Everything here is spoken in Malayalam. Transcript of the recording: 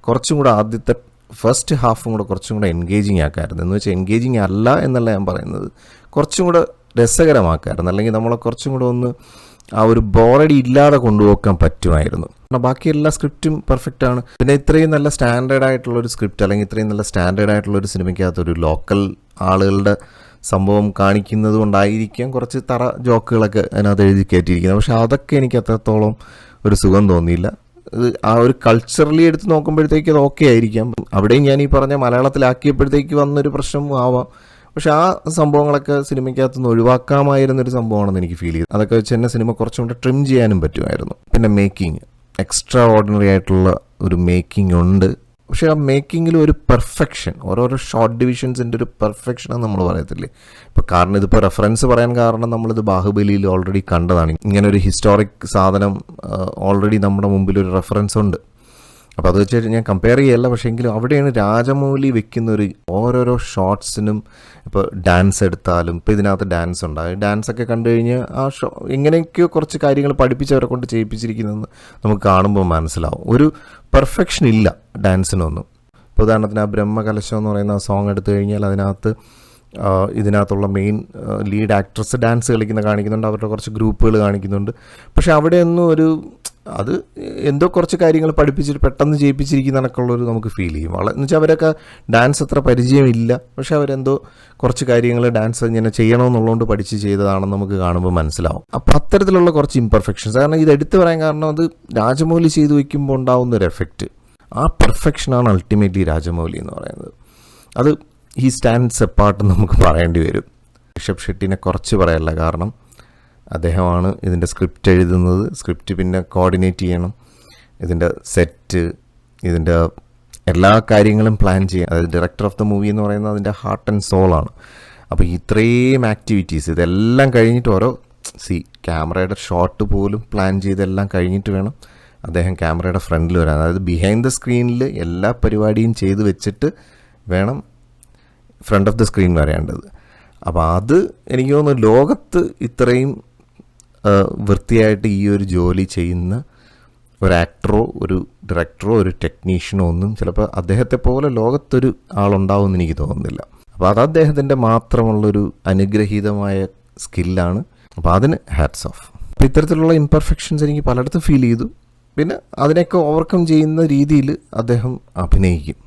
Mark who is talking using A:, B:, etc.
A: കുറച്ചും കൂടെ ആദ്യത്തെ ഫസ്റ്റ് ഹാഫും കൂടെ കുറച്ചും കൂടെ എൻഗേജിങ് ആക്കാമായിരുന്നു. എന്ന് വെച്ചാൽ എൻഗേജിങ് അല്ല എന്നല്ല ഞാൻ പറയുന്നത്, കുറച്ചും കൂടെ രസകരമാക്കാമായിരുന്നു. അല്ലെങ്കിൽ നമ്മളെ കുറച്ചും കൂടെ ഒന്ന് ആ ഒരു ബോറടി ഇല്ലാതെ കൊണ്ടുപോകാൻ പറ്റുമായിരുന്നു. ബാക്കി എല്ലാ സ്ക്രിപ്റ്റും പെർഫെക്റ്റ് ആണ്. പിന്നെ ഇത്രയും നല്ല സ്റ്റാൻഡേർഡ് ആയിട്ടുള്ളൊരു സ്ക്രിപ്റ്റ് അല്ലെങ്കിൽ ഇത്രയും നല്ല സ്റ്റാൻഡേർഡ് ആയിട്ടുള്ളൊരു സിനിമയ്ക്കകത്തൊരു ലോക്കൽ ആളുകളുടെ സംഭവം കാണിക്കുന്നത് കൊണ്ടായിരിക്കാം കുറച്ച് തറ ജോക്കുകളൊക്കെ അതിനകത്ത് എഴുതി കയറ്റിയിരിക്കുന്നത്. പക്ഷെ അതൊക്കെ എനിക്ക് അത്രത്തോളം ഒരു സുഖം തോന്നിയില്ല. ആ ഒരു കൾച്ചറലി എടുത്ത് നോക്കുമ്പോഴത്തേക്ക് അത് ഓക്കെ ആയിരിക്കാം. അവിടെയും ഞാൻ ഈ പറഞ്ഞ മലയാളത്തിലാക്കിയപ്പോഴത്തേക്ക് വന്നൊരു പ്രശ്നം ആവാം. പക്ഷെ ആ സംഭവങ്ങളൊക്കെ സിനിമയ്ക്കകത്തുനിന്ന് ഒഴിവാക്കാമായിരുന്നൊരു സംഭവമാണെന്ന് എനിക്ക് ഫീൽ ചെയ്തു. അതൊക്കെ വെച്ച് തന്നെ സിനിമ കുറച്ചും കൂടെ ട്രിം ചെയ്യാനും പറ്റുമായിരുന്നു. പിന്നെ മേക്കിംഗ് എക്സ്ട്രാ ഓർഡിനറി ആയിട്ടുള്ള ഒരു മേക്കിംഗ് ഉണ്ട്. പക്ഷേ ആ മേക്കിങ്ങിൽ ഒരു പെർഫെക്ഷൻ, ഓരോരോ ഷോർട്ട് ഡിവിഷൻസിൻ്റെ ഒരു പെർഫെക്ഷൻ എന്ന് നമ്മൾ പറയത്തില്ലേ. ഇപ്പോൾ കാരണം ഇതിപ്പോൾ റെഫറൻസ് പറയാൻ കാരണം നമ്മളിത് ബാഹുബലിയിൽ ഓൾറെഡി കണ്ടതാണ്. ഇങ്ങനെ ഒരു ഹിസ്റ്റോറിക് സാധനം ഓൾറെഡി നമ്മുടെ മുമ്പിൽ ഒരു റെഫറൻസ് ഉണ്ട്. അപ്പോൾ അത് വെച്ച് ഞാൻ കമ്പയർ ചെയ്യല്ല. പക്ഷേ എങ്കിലും അവിടെയാണ് രാജമൗലി വെക്കുന്ന ഒരു ഓരോരോ ഷോർട്സിനും. ഇപ്പോൾ ഡാൻസ് എടുത്താലും ഇപ്പോൾ ഇതിനകത്ത് ഡാൻസ് ഉണ്ടാകും. ഡാൻസൊക്കെ കണ്ടു കഴിഞ്ഞാൽ ആ എങ്ങനെയൊക്കെയോ കുറച്ച് കാര്യങ്ങൾ പഠിപ്പിച്ചവരെ കൊണ്ട് ചെയ്യിപ്പിച്ചിരിക്കുന്നതെന്ന് നമുക്ക് കാണുമ്പോൾ മനസ്സിലാവും. ഒരു പെർഫെക്ഷൻ ഇല്ല ഡാൻസിനൊന്നും. ഇപ്പോൾ ഉദാഹരണത്തിന് ആ ബ്രഹ്മകലശം എന്ന് പറയുന്ന ആ സോങ് എടുത്തു കഴിഞ്ഞാൽ ഇതിനകത്തുള്ള മെയിൻ ലീഡ് ആക്ട്രസ് ഡാൻസ് കാണിക്കുന്നുണ്ട്. അവരുടെ കുറച്ച് ഗ്രൂപ്പുകൾ കാണിക്കുന്നുണ്ട്. പക്ഷെ അവിടെയൊന്നും അത് എന്തോ കുറച്ച് കാര്യങ്ങൾ പഠിപ്പിച്ചിട്ട് പെട്ടെന്ന് ചെയ്യിപ്പിച്ചിരിക്കുന്നതൊക്കെയുള്ളൊരു നമുക്ക് ഫീൽ ചെയ്യും. എന്ന് വെച്ചാൽ അവരൊക്കെ ഡാൻസ് അത്ര പരിചയമില്ല, പക്ഷെ അവരെന്തോ കുറച്ച് കാര്യങ്ങൾ ഡാൻസ് ഇങ്ങനെ ചെയ്യണമെന്നുള്ളതുകൊണ്ട് പഠിച്ച് ചെയ്തതാണെന്ന് നമുക്ക് കാണുമ്പോൾ മനസ്സിലാവും. അപ്പോൾ അത്തരത്തിലുള്ള കുറച്ച് ഇംപെർഫെക്ഷൻസ്, കാരണം ഇത് എടുത്തു പറയാൻ കാരണം അത് രാജമൗലി ചെയ്ത് വയ്ക്കുമ്പോൾ ഉണ്ടാവുന്നൊരു എഫക്റ്റ്, ആ പെർഫെക്ഷനാണ് അൾട്ടിമേറ്റ്ലി രാജമൗലി എന്ന് പറയുന്നത്. അത് ഹി സ്റ്റാൻഡ്സ് എപ്പാർട്ട് നമുക്ക് പറയേണ്ടി വരും. ഋഷഭ് ഷെട്ടിനെ കുറച്ച് പറയല്ല, കാരണം അദ്ദേഹമാണ് ഇതിൻ്റെ സ്ക്രിപ്റ്റ് എഴുതുന്നത്. സ്ക്രിപ്റ്റ് പിന്നെ കോർഡിനേറ്റ് ചെയ്യണം, ഇതിൻ്റെ സെറ്റ്, ഇതിൻ്റെ എല്ലാ കാര്യങ്ങളും പ്ലാൻ ചെയ്യാൻ. അതായത് ഡയറക്ടർ ഓഫ് ദ മൂവി എന്ന് പറയുന്നത് അതിൻ്റെ ഹാർട്ട് ആൻഡ് സോളാണ്. അപ്പോൾ ഇത്രയും ആക്ടിവിറ്റീസ് ഇതെല്ലാം കഴിഞ്ഞിട്ട് ക്യാമറയുടെ ഷോട്ട് പോലും പ്ലാൻ ചെയ്തെല്ലാം കഴിഞ്ഞിട്ട് വേണം അദ്ദേഹം ക്യാമറയുടെ ഫ്രണ്ടിൽ വരാൻ. അതായത് ബിഹൈൻഡ് ദ സ്ക്രീനിൽ എല്ലാ പരിപാടിയും ചെയ്ത് വെച്ചിട്ട് വേണം ഫ്രണ്ട് ഓഫ് ദ സ്ക്രീൻ വരേണ്ടത്. അപ്പോൾ അത് എനിക്ക് തോന്നുന്നു ലോകത്ത് ഇത്രയും വൃത്തിയായിട്ട് ഈ ഒരു ജോലി ചെയ്യുന്ന ഒരു ആക്ടറോ ഒരു ഡയറക്ടറോ ഒരു ടെക്നീഷ്യനോ ഒന്നും ചിലപ്പോൾ അദ്ദേഹത്തെ പോലെ ലോകത്തൊരു ആളുണ്ടാവുമെന്ന് എനിക്ക് തോന്നുന്നില്ല. അപ്പോൾ അത് അദ്ദേഹത്തിൻ്റെ മാത്രമുള്ളൊരു അനുഗ്രഹീതമായ സ്കില്ലാണ്. അപ്പോൾ അതിന് ഹാറ്റ്സ് ഓഫ്. അപ്പോൾ ഇത്തരത്തിലുള്ള ഇംപെർഫെക്ഷൻസ് എനിക്ക് പലയിടത്തും ഫീൽ ചെയ്തു. പിന്നെ അതിനെയൊക്കെ ഓവർകം ചെയ്യുന്ന രീതിയിൽ അദ്ദേഹം അഭിനയിക്കും.